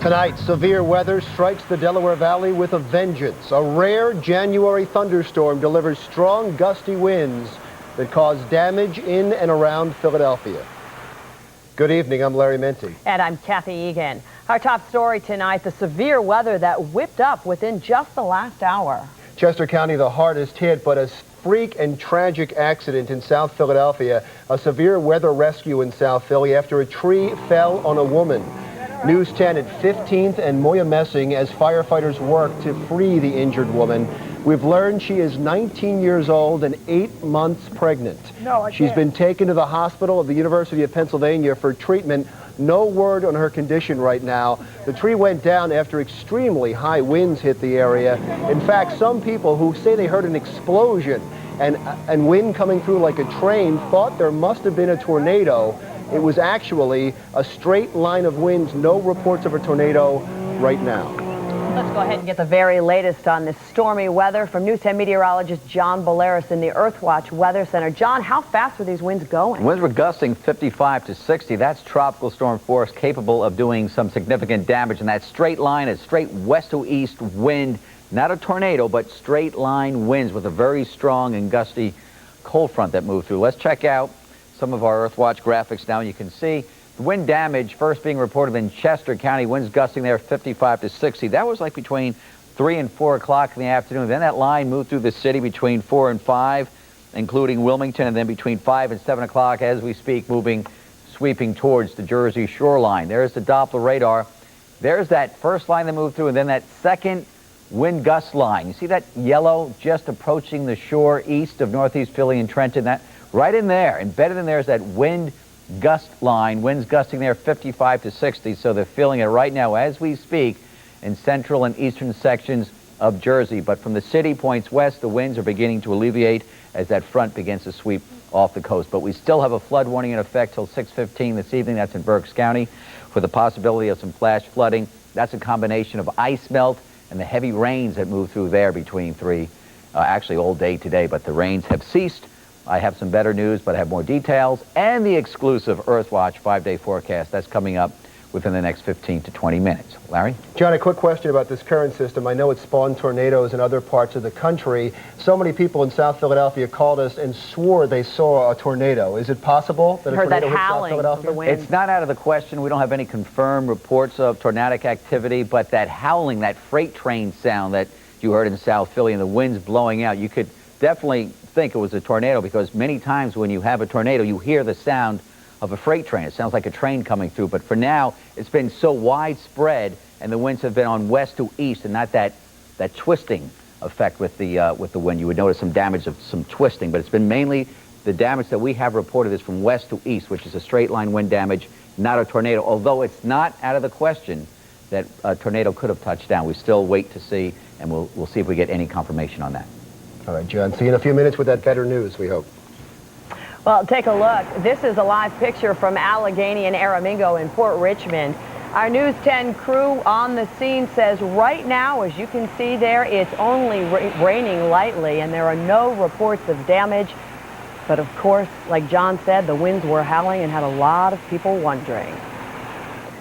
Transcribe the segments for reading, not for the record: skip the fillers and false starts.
Tonight, severe weather strikes the Delaware Valley with a vengeance. A rare January thunderstorm delivers strong, gusty winds that cause damage in and around Philadelphia. Good evening, I'm Larry Menti. And I'm Kathy Egan. Our top story tonight, the severe weather that whipped up within just the last hour. Chester County the hardest hit, but a freak and tragic accident in South Philadelphia. A severe weather rescue in South Philly after a tree fell on a woman. News 10 at 15th and Moya Messing as firefighters work to free the injured woman. We've learned she is 19 years old and 8 months pregnant. She's been taken to the hospital of the University of Pennsylvania for treatment. No word on her condition right now. The tree went down after extremely high winds hit the area. In fact, some people who say they heard an explosion and wind coming through like a train thought there must have been a tornado. It was actually a straight line of winds. No reports of a tornado right now. Let's go ahead and get the very latest on this stormy weather from News 10 meteorologist John Bolaris in the Earthwatch Weather Center. John, how fast were these winds going? Winds were gusting 55 to 60. That's tropical storm force capable of doing some significant damage. And that straight line is straight west to east wind. Not a tornado, but straight line winds with a very strong and gusty cold front that moved through. Let's check out some of our Earthwatch graphics now. You can see the wind damage first being reported in Chester County. Winds gusting there 55 to 60. That was like between 3 and 4 o'clock in the afternoon. Then that line moved through the city between 4 and 5, including Wilmington, and then between 5 and 7 o'clock as we speak, sweeping towards the Jersey shoreline. There's the Doppler radar. There's that first line that moved through, and then that second wind gust line. You see that yellow just approaching the shore east of northeast Philly and Trenton? That right in there, embedded in there is that wind gust line. Winds gusting there 55 to 60. So they're feeling it right now as we speak in central and eastern sections of Jersey. But from the city points west, the winds are beginning to alleviate as that front begins to sweep off the coast. But we still have a flood warning in effect till 6:15 this evening. That's in Berks County with the possibility of some flash flooding. That's a combination of ice melt and the heavy rains that move through there between 3, actually all day today. But the rains have ceased. I have some better news, but I have more details and the exclusive Earthwatch 5-day forecast. That's coming up within the next 15 to 20 minutes. Larry? John, a quick question about this current system. I know it spawned tornadoes in other parts of the country. So many people in South Philadelphia called us and swore they saw a tornado. Is it possible that a tornado hit South Philadelphia? It's not out of the question. We don't have any confirmed reports of tornadic activity, but that howling, that freight train sound that you heard in South Philly and the winds blowing out, you could definitely think it was a tornado, because many times when you have a tornado, you hear the sound of a freight train. It sounds like a train coming through. But for now, it's been so widespread, and the winds have been on west to east, and not that twisting effect with the wind. You would notice some damage of some twisting, but it's been mainly the damage that we have reported is from west to east, which is a straight line wind damage, not a tornado. Although it's not out of the question that a tornado could have touched down. We still wait to see, and we'll see if we get any confirmation on that. All right, John. See you in a few minutes with that better news, we hope. Well, take a look. This is a live picture from Allegheny and Aramingo in Port Richmond. Our News 10 crew on the scene says right now, as you can see there, it's only raining lightly and there are no reports of damage. But of course, like John said, the winds were howling and had a lot of people wondering.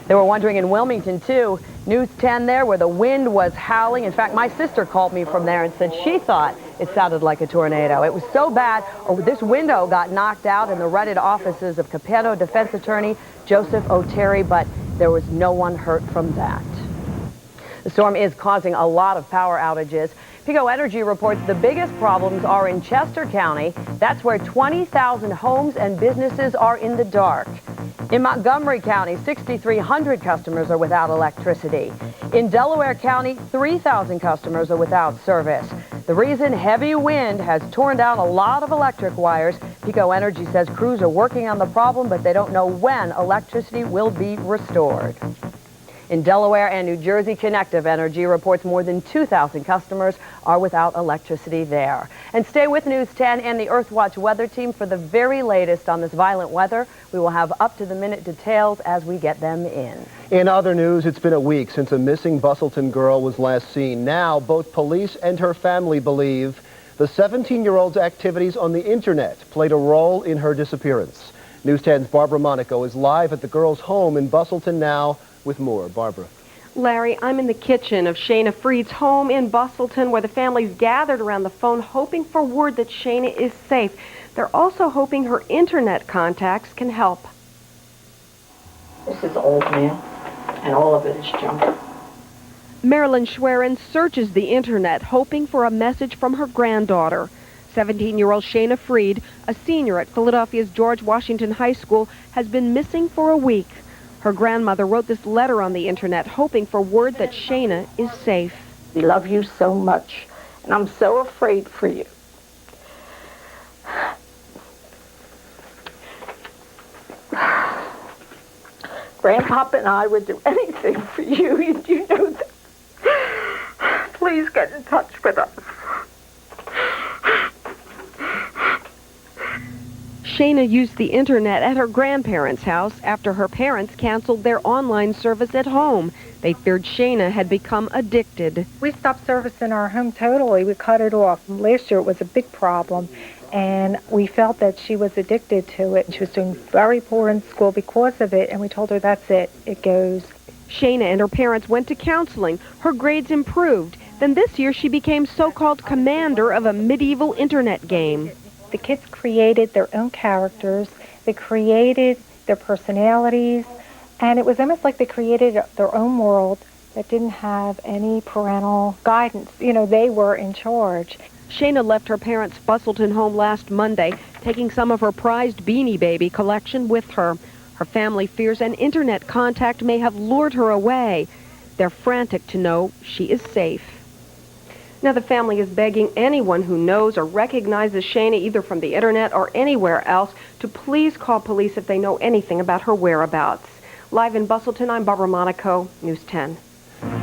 They were wondering in Wilmington, too. News 10 there, where the wind was howling. In fact, my sister called me from there and said she thought it sounded like a tornado. It was so bad, this window got knocked out in the rented offices of Capetto defense attorney Joseph O'Terry, but there was no one hurt from that. The storm is causing a lot of power outages. PECO Energy reports the biggest problems are in Chester County. That's where 20,000 homes and businesses are in the dark. In Montgomery County, 6,300 customers are without electricity. In Delaware County, 3,000 customers are without service. The reason: heavy wind has torn down a lot of electric wires. PECO Energy says crews are working on the problem, but they don't know when electricity will be restored. In Delaware and New Jersey, Connective Energy reports more than 2,000 customers are without electricity there. And stay with News 10 and the Earthwatch weather team for the very latest on this violent weather. We will have up-to-the-minute details as we get them in. In other news, it's been a week since a missing Bustleton girl was last seen. Now, both police and her family believe the 17-year-old's activities on the internet played a role in her disappearance. News 10's Barbara Monaco is live at the girl's home in Bustleton now with more. Barbara. Larry, I'm in the kitchen of Shayna Freed's home in Bustleton, where the family's gathered around the phone hoping for word that Shayna is safe. They're also hoping her internet contacts can help. This is old mail, and all of it is junk. Marilyn Schwerin searches the internet hoping for a message from her granddaughter. 17-year-old Shayna Freed, a senior at Philadelphia's George Washington High School, has been missing for a week. Her grandmother wrote this letter on the internet hoping for word that Shayna is safe. We love you so much, and I'm so afraid for you. Grandpapa and I would do anything for you. You know that. Please get in touch with us. Shayna used the internet at her grandparents' house after her parents canceled their online service at home. They feared Shayna had become addicted. We stopped service in our home totally. We cut it off. Last year it was a big problem, and we felt that she was addicted to it. She was doing very poor in school because of it, and we told her that's it. It goes. Shayna and her parents went to counseling. Her grades improved. Then this year she became so-called commander of a medieval internet game. The kids created their own characters. They created their personalities, and it was almost like they created their own world that didn't have any parental guidance. You know, they were in charge. Shayna left her parents' Bustleton home last Monday, taking some of her prized Beanie Baby collection with her. Her family fears an internet contact may have lured her away. They're frantic to know she is safe. Now the family is begging anyone who knows or recognizes Shayna either from the internet or anywhere else to please call police if they know anything about her whereabouts. Live in Bustleton, I'm Barbara Monaco, News 10.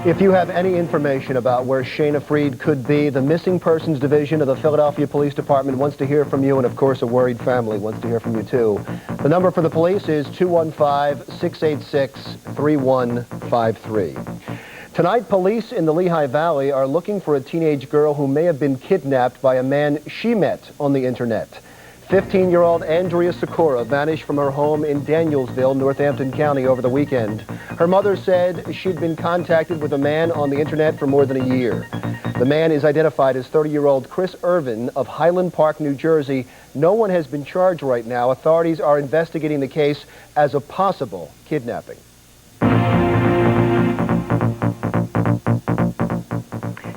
If you have any information about where Shayna Freed could be, the Missing Persons Division of the Philadelphia Police Department wants to hear from you, and of course a worried family wants to hear from you too. The number for the police is 215-686-3153. Tonight, police in the Lehigh Valley are looking for a teenage girl who may have been kidnapped by a man she met on the internet. 15-year-old Andrea Sikora vanished from her home in Danielsville, Northampton County over the weekend. Her mother said she'd been contacted with a man on the internet for more than a year. The man is identified as 30-year-old Chris Irvin of Highland Park, New Jersey. No one has been charged right now. Authorities are investigating the case as a possible kidnapping.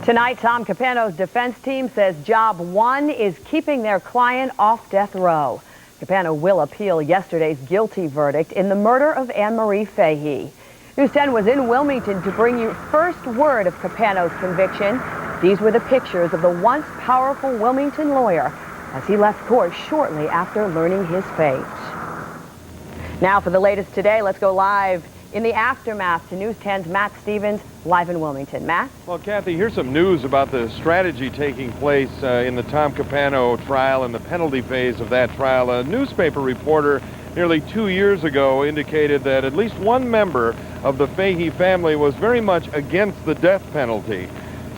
Tonight, Tom Capano's defense team says job one is keeping their client off death row. Capano will appeal yesterday's guilty verdict in the murder of Anne Marie Fahey. News 10 was in Wilmington to bring you first word of Capano's conviction. These were the pictures of the once powerful Wilmington lawyer as he left court shortly after learning his fate. Now for the latest today, let's go live in the aftermath to News 10's Matt Stevens, live in Wilmington. Matt? Well, Kathy, here's some news about the strategy taking place in the Tom Capano trial and the penalty phase of that trial. A newspaper reporter nearly 2 years ago indicated that at least one member of the Fahey family was very much against the death penalty.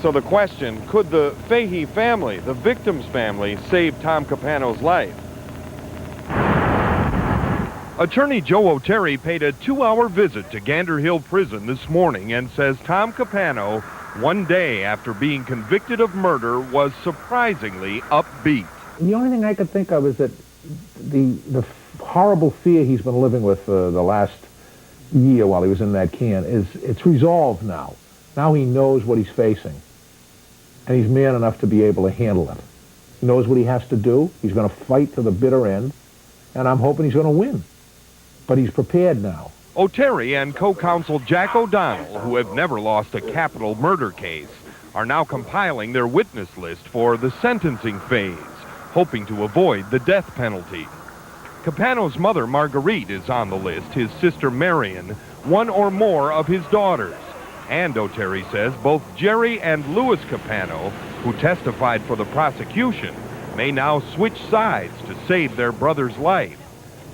So the question, could the Fahey family, the victim's family, save Tom Capano's life? Attorney Joe O'Terry paid a 2-hour visit to Gander Hill Prison this morning and says Tom Capano, one day after being convicted of murder, was surprisingly upbeat. The only thing I could think of is that the horrible fear he's been living with the last year while he was in that can it's resolved now. Now he knows what he's facing, and he's man enough to be able to handle it. He knows what he has to do. He's going to fight to the bitter end, and I'm hoping he's going to win. But he's prepared now. O'Terry and co-counsel Jack O'Donnell, who have never lost a capital murder case, are now compiling their witness list for the sentencing phase, hoping to avoid the death penalty. Capano's mother, Marguerite, is on the list, his sister Marion, one or more of his daughters. And O'Terry says both Jerry and Louis Capano, who testified for the prosecution, may now switch sides to save their brother's life.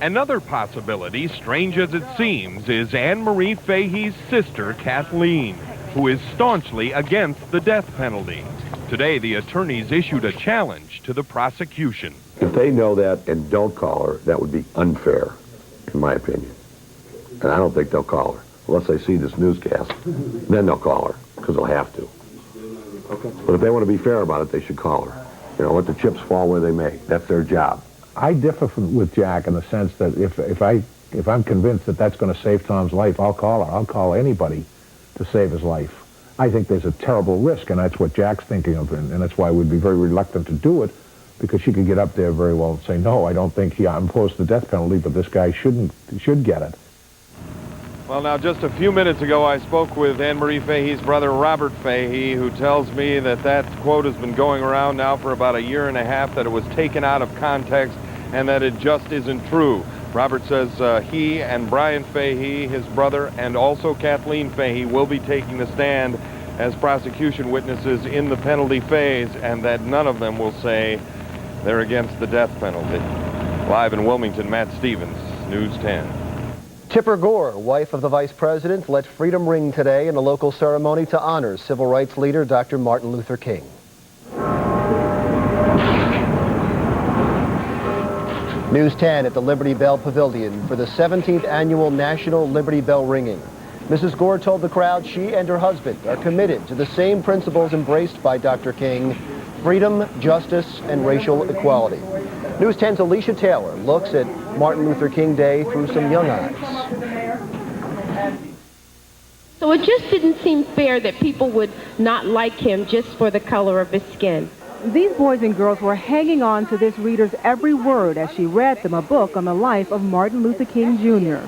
Another possibility, strange as it seems, is Anne Marie Fahey's sister, Kathleen, who is staunchly against the death penalty. Today, the attorneys issued a challenge to the prosecution. If they know that and don't call her, that would be unfair, in my opinion. And I don't think they'll call her. unless they see this newscast. Then they'll call her, because they'll have to. Okay. But if they want to be fair about it, they should call her. You know, let the chips fall where they may. That's their job. I differ with Jack in the sense that if I'm convinced that that's going to save Tom's life, I'll call her. I'll call anybody to save his life. I think there's a terrible risk, and that's what Jack's thinking of, and that's why we'd be very reluctant to do it, because she could get up there very well and say, no, I don't think I'm opposed to the death penalty, but this guy should get it. Well, now, just a few minutes ago, I spoke with Anne Marie Fahey's brother, Robert Fahey, who tells me that quote has been going around now for about a year and a half, that it was taken out of context and that it just isn't true. Robert says he and Brian Fahey, his brother, and also Kathleen Fahey will be taking the stand as prosecution witnesses in the penalty phase, and that none of them will say they're against the death penalty. Live in Wilmington, Matt Stevens, News 10. Tipper Gore, wife of the vice president, let freedom ring today in a local ceremony to honor civil rights leader Dr. Martin Luther King. News 10 at the Liberty Bell Pavilion for the 17th annual National Liberty Bell ringing. Mrs. Gore told the crowd she and her husband are committed to the same principles embraced by Dr. King: freedom, justice, and racial equality. News 10's Alicia Taylor looks at Martin Luther King Day through some young eyes. So it just didn't seem fair that people would not like him just for the color of his skin. These boys and girls were hanging on to this reader's every word as she read them a book on the life of Martin Luther King Jr.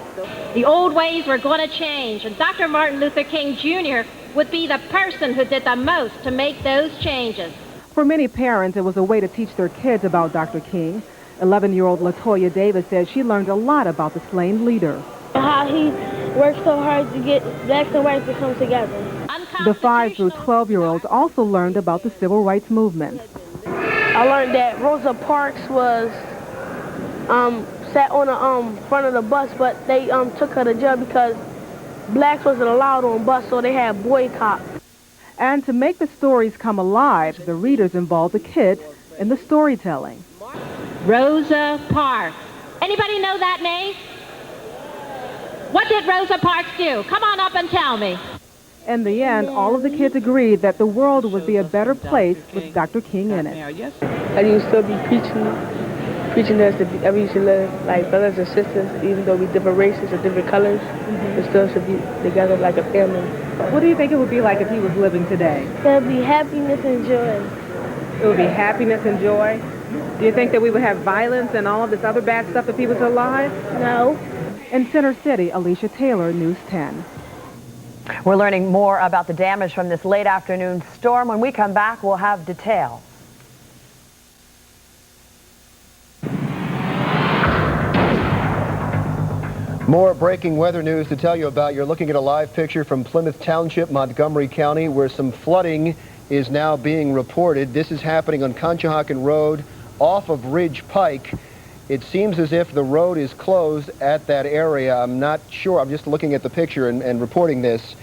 The old ways were going to change, and Dr. Martin Luther King Jr. would be the person who did the most to make those changes. For many parents, it was a way to teach their kids about Dr. King. 11-year-old LaToya Davis says she learned a lot about the slain leader. How he worked so hard to get blacks and whites to come together. The 5 through 12-year-olds also learned about the civil rights movement. I learned that Rosa Parks was sat on the front of the bus, but they took her to jail because blacks wasn't allowed on bus, so they had boycott. And to make the stories come alive, the readers involved the kids in the storytelling. Rosa Parks. Anybody know that name? What did Rosa Parks do? Come on up and tell me. In the end, all of the kids agreed that the world would be a better place with Dr. King in it. And you still be preaching us that we should live like brothers and sisters, even though we different races or different colors, we still should be together like a family. What do you think it would be like if he was living today? There would be happiness and joy. It would be happiness and joy? Do you think that we would have violence and all of this other bad stuff if he was alive? No. In Center City, Alicia Taylor, News 10. We're learning more about the damage from this late afternoon storm. When we come back, we'll have details. More breaking weather news to tell you about. You're looking at a live picture from Plymouth Township, Montgomery County, where some flooding is now being reported. This is happening on Conshohocken Road off of Ridge Pike. It seems as if the road is closed at that area. I'm not sure. I'm just looking at the picture and reporting this.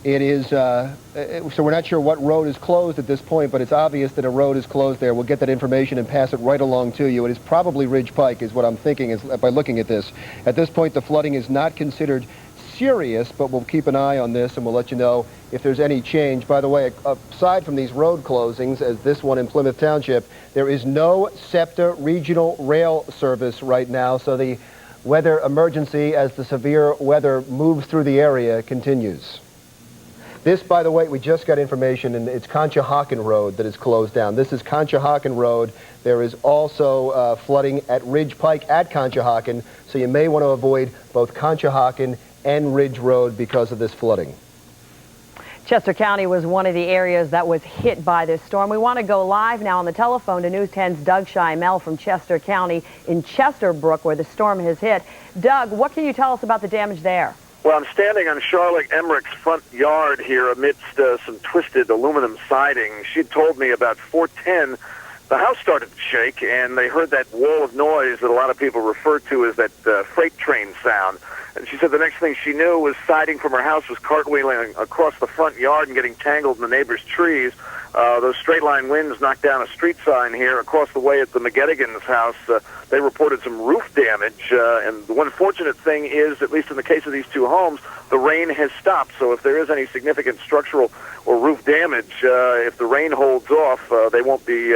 It is, so we're not sure what road is closed at this point, but it's obvious that a road is closed there. We'll get that information and pass it right along to you. It is probably Ridge Pike is what I'm thinking is by looking at this. At this point, the flooding is not considered serious, but we'll keep an eye on this and we'll let you know if there's any change. By the way, aside from these road closings, as this one in Plymouth Township, there is no SEPTA regional rail service right now, so the weather emergency as the severe weather moves through the area continues. This, by the way, we just got information, and it's Conshohocken Road that is closed down. This is Conshohocken Road. There is also flooding at Ridge Pike at Conshohocken, so you may want to avoid both Conshohocken and Ridge Road because of this flooding. Chester County was one of the areas that was hit by this storm. We want to go live now on the telephone to News 10's Doug Schimel from Chester County in Chesterbrook, where the storm has hit. Doug, what can you tell us about the damage there? Well, I'm standing on Charlotte Emmerich's front yard here amidst some twisted aluminum siding. She told me about 4:10 the house started to shake, and they heard that wall of noise that a lot of people refer to as that freight train sound. And she said the next thing she knew was siding from her house was cartwheeling across the front yard and getting tangled in the neighbor's trees. Those straight-line winds knocked down a street sign here across the way at the McGettigan's house. they reported some roof damage. And the one fortunate thing is, at least in the case of these two homes, the rain has stopped. So if there is any significant structural or roof damage, if the rain holds off, they won't be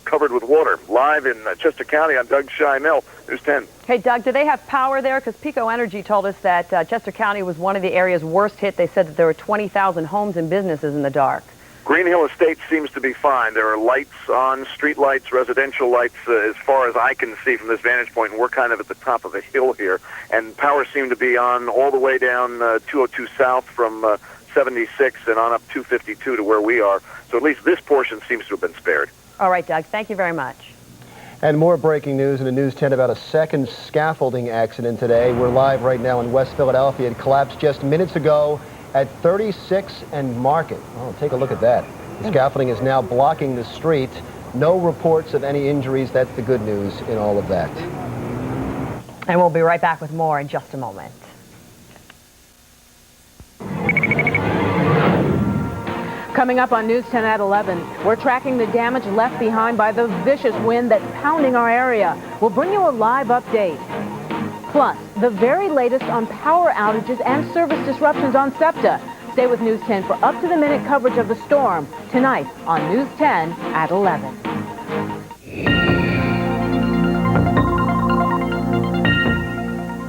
covered with water. Live in Chester County, I'm Doug Scheinel, News 10. Hey, Doug, do they have power there? Because Pico Energy told us that Chester County was one of the areas worst hit. They said that there were 20,000 homes and businesses in the dark. Green Hill Estate seems to be fine. There are lights on, street lights, residential lights, as far as I can see from this vantage point, and we're kind of at the top of the hill here. And power seemed to be on all the way down 202 South from 76 and on up 252 to where we are. So at least this portion seems to have been spared. All right, Doug, thank you very much. And more breaking news in the News 10 about a second scaffolding accident today. We're live right now in West Philadelphia. It collapsed just minutes ago at 36 and Market. Oh, take a look at that. The scaffolding is now blocking the street. No reports of any injuries. That's the good news in all of that. And we'll be right back with more in just a moment. Coming up on News 10 at 11, we're tracking the damage left behind by the vicious wind that's pounding our area. We'll bring you a live update. Plus, the very latest on power outages and service disruptions on SEPTA. Stay with News 10 for up-to-the-minute coverage of the storm tonight on News 10 at 11.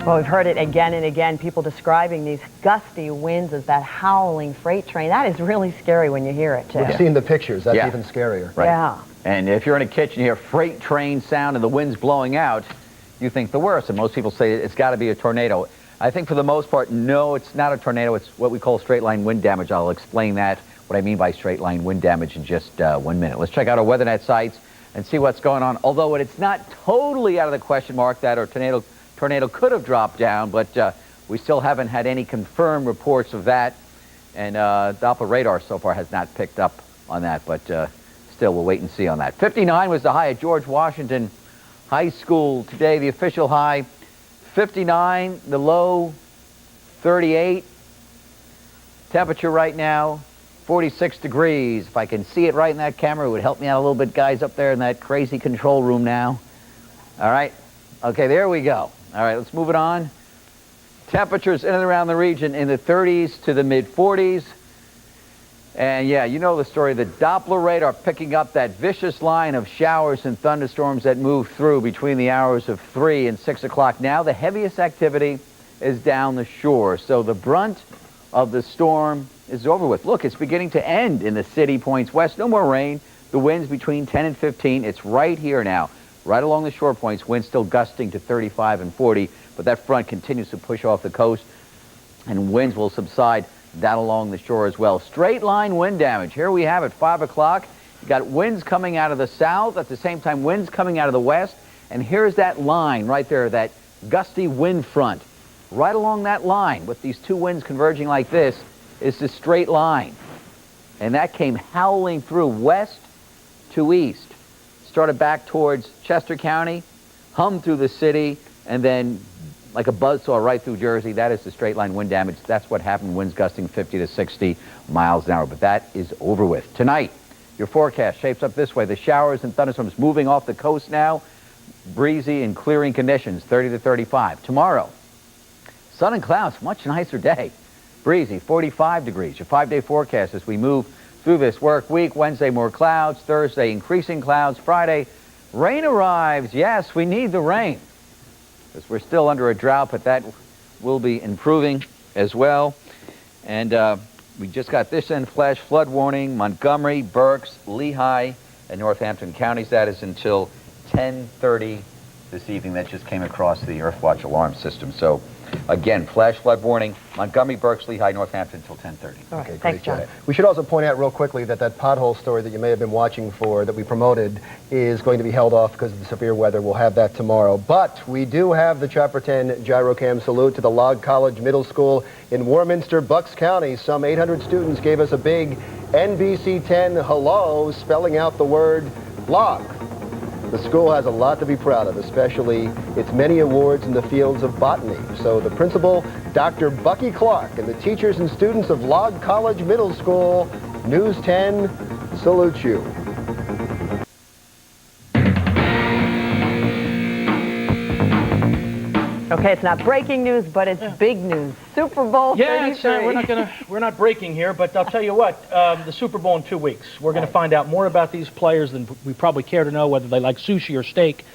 Well, we've heard it again and again, people describing these gusty winds as that howling freight train. That is really scary when you hear it, too. We've seen the pictures. That's even scarier. Right. Yeah. And if you're in a kitchen, you hear freight train sound and the wind's blowing out, you think the worst. And most people say it's got to be a tornado. I think for the most part, no, it's not a tornado. It's what we call straight line wind damage. I'll explain that, what I mean by straight line wind damage, in just 1 minute. Let's check out our WeatherNet sites and see what's going on. Although it's not totally out of the question mark that our tornado could have dropped down, but we still haven't had any confirmed reports of that. And Doppler radar so far has not picked up on that, but still we'll wait and see on that. 59 was the high at George Washington High School today, the official high. 59, the low 38. Temperature right now 46 degrees. If I can see it right in that camera, it would help me out a little bit, guys, up there in that crazy control room now. All right. Okay, there we go. All right, let's move it on. Temperatures in and around the region in the 30s to the mid-40s. And yeah, you know the story. The Doppler radar picking up that vicious line of showers and thunderstorms that move through between the hours of 3 and 6 o'clock. Now the heaviest activity is down the shore. So the brunt of the storm is over with. Look, it's beginning to end in the city points west. No more rain. The winds between 10 and 15. It's right here now. Right along the shore points, winds still gusting to 35 and 40, but that front continues to push off the coast, and winds will subside down along the shore as well. Straight line wind damage. Here we have it, 5 o'clock. You got winds coming out of the south, at the same time winds coming out of the west, and here's that line right there, that gusty wind front. Right along that line, with these two winds converging like this, is the straight line. And that came howling through west to east. Started back towards Chester County, hummed through the city, and then like a buzzsaw right through Jersey. That is the straight line wind damage. That's what happened, winds gusting 50 to 60 miles an hour. But that is over with. Tonight, your forecast shapes up this way. The showers and thunderstorms moving off the coast now. Breezy and clearing conditions, 30 to 35. Tomorrow, sun and clouds, much nicer day. Breezy, 45 degrees. Your 5-day forecast as we move through this work week. Wednesday, more clouds. Thursday, increasing clouds. Friday, rain arrives. Yes, we need the rain because we're still under a drought, but that will be improving as well. And we just got this in flash flood warning. Montgomery, Berks, Lehigh, and Northampton counties. That is until 10:30 this evening. That just came across the Earthwatch alarm system. So again, flash flood warning, Montgomery, Berks, Lehigh, Northampton until 10:30. Okay, great, John. We should also point out real quickly that that pothole story that you may have been watching for, that we promoted, is going to be held off because of the severe weather. We'll have that tomorrow. But we do have the Chopper 10 Gyrocam salute to the Log College Middle School in Warminster, Bucks County. Some 800 students gave us a big NBC 10 hello, spelling out the word log. The school has a lot to be proud of, especially its many awards in the fields of botany. So the principal, Dr. Bucky Clark, and the teachers and students of Log College Middle School, News 10 salute you. Okay, it's not breaking news, but it's big news. Super Bowl 33. We're not breaking here, but I'll tell you what, the Super Bowl in 2 weeks. We're going to find out more about these players than we probably care to know, whether they like sushi or steak.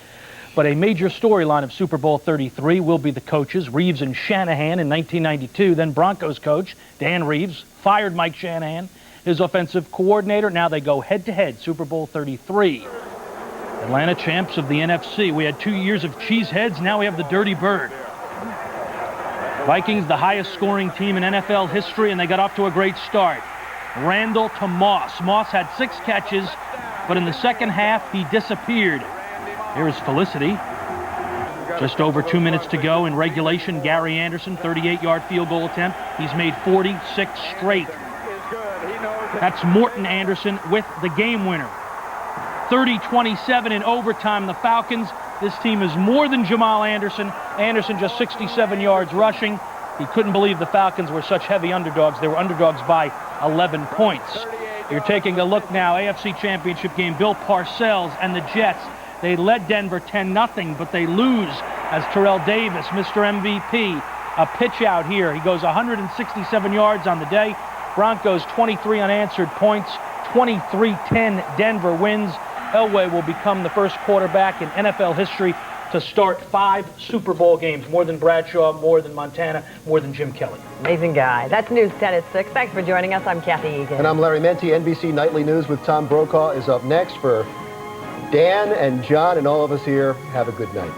But a major storyline of Super Bowl 33 will be the coaches, Reeves and Shanahan in 1992. Then Broncos coach Dan Reeves fired Mike Shanahan, his offensive coordinator. Now they go head-to-head, Super Bowl 33. Atlanta champs of the NFC. We had 2 years of cheeseheads. Now we have the Dirty Bird. Vikings, the highest scoring team in NFL history, and they got off to a great start. Randall to Moss. Moss had 6 catches, but in the second half, he disappeared. Here is Felicity. Just over 2 minutes to go in regulation. Gary Anderson, 38-yard field goal attempt. He's made 46 straight. That's Morton Anderson with the game winner. 30-27 in overtime, the Falcons. This team is more than Jamal Anderson. Anderson just 67 yards rushing. He couldn't believe the Falcons were such heavy underdogs. They were underdogs by 11 points. You're taking a look now, AFC Championship game, Bill Parcells and the Jets. They led Denver 10-0, but they lose as Terrell Davis, Mr. MVP. A pitch out here. He goes 167 yards on the day. Broncos 23 unanswered points. 23-10 Denver wins. Elway will become the first quarterback in NFL history to start 5 Super Bowl games. More than Bradshaw, more than Montana, more than Jim Kelly. Amazing guy. That's News 10 at 6. Thanks for joining us. I'm Kathy Egan. And I'm Larry Menti. NBC Nightly News with Tom Brokaw is up next. For Dan and John and all of us here, have a good night.